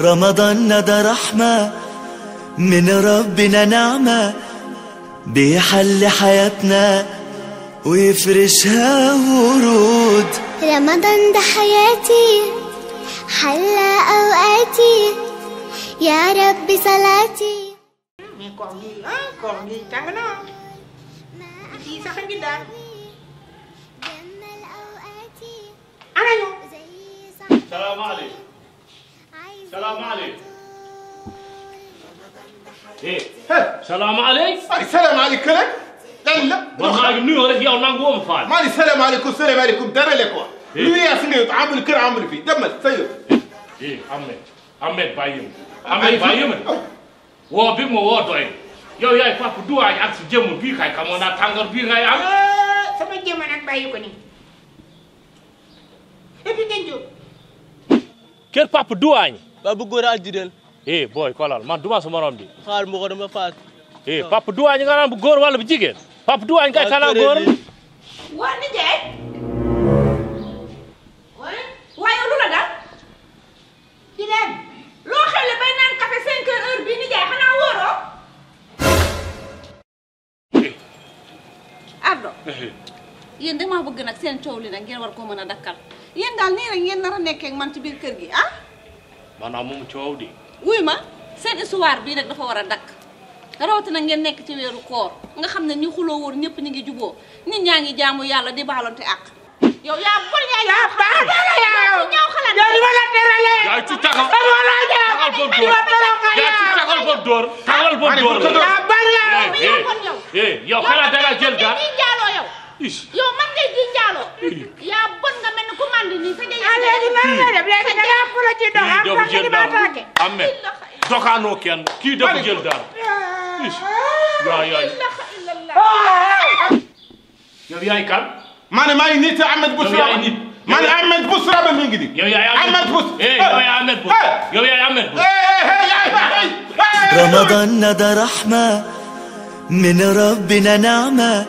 رمضان ده رحمة من ربنا، نعمة بيحل حياتنا ويفرشها ورود. رمضان ده حياتي حلى أوقاتي يا رب صلاتي. السلام عليكم. السلام عليكم. ايه السلام عليكم. السلام عليكم لا والله نيو رك يا نانغو مفال مالي. السلام عليكم. السلام عليكم دار لك نيو يا سنيو عامل كر عامل في دمل سيو ايه احمد بايم احمد بايم wo bi mo wo doy yow yaay papa duwaay ak ci jëm bi kay kamona tangal bi ngay am sama jëm nak bayiko ni e bi ngeen job ker papa duwaay ba bu góor aljidel eh boy kolal man duma sama morom di xaar mo ko dama faat eh papa duwaay nga naan bu góor wala bu jigéen papa duwaay nga kana góor wa ni jey way lu la dal di dem lo xele bay nan café 5 heures bi ni jey xana woro ardo yeen dama bëgg nak seen ciow li nak ngeen war ko mëna dakkal yeen dal ni rek ngeen nara nekké ak man ci biir kër gi ah manam mum ciow di wuy ma seen histoire bi nak dafa wara dak rawati nak ngeen nekk ci wéru koor nga xamné ñu xulo woon ñepp ñi ngi jubo nit ñaangi jaamu yalla di balonté ak yow ya bol ya ba dara yow ñaw xalat yow dima la terale ya ci taxaw taxal bo dor ya ci taxal bo dor taxal bo dor ya bal ya yow xala da nga jël ga di jalo yow yow man ngay di jalo ya bon nga melni ku mandi ni sa jey legi man la def legi da nga pro ci do am fa di ba také amé dokano ken ki dafa jël dara ya yow yaay kan ماني ماي نيت احمد بوسرا ماني احمد بوسرا بمين دي يا احمد بوس ايه يا احمد بوس يا احمد بوس رمضان ده رحمة من ربنا، نعمة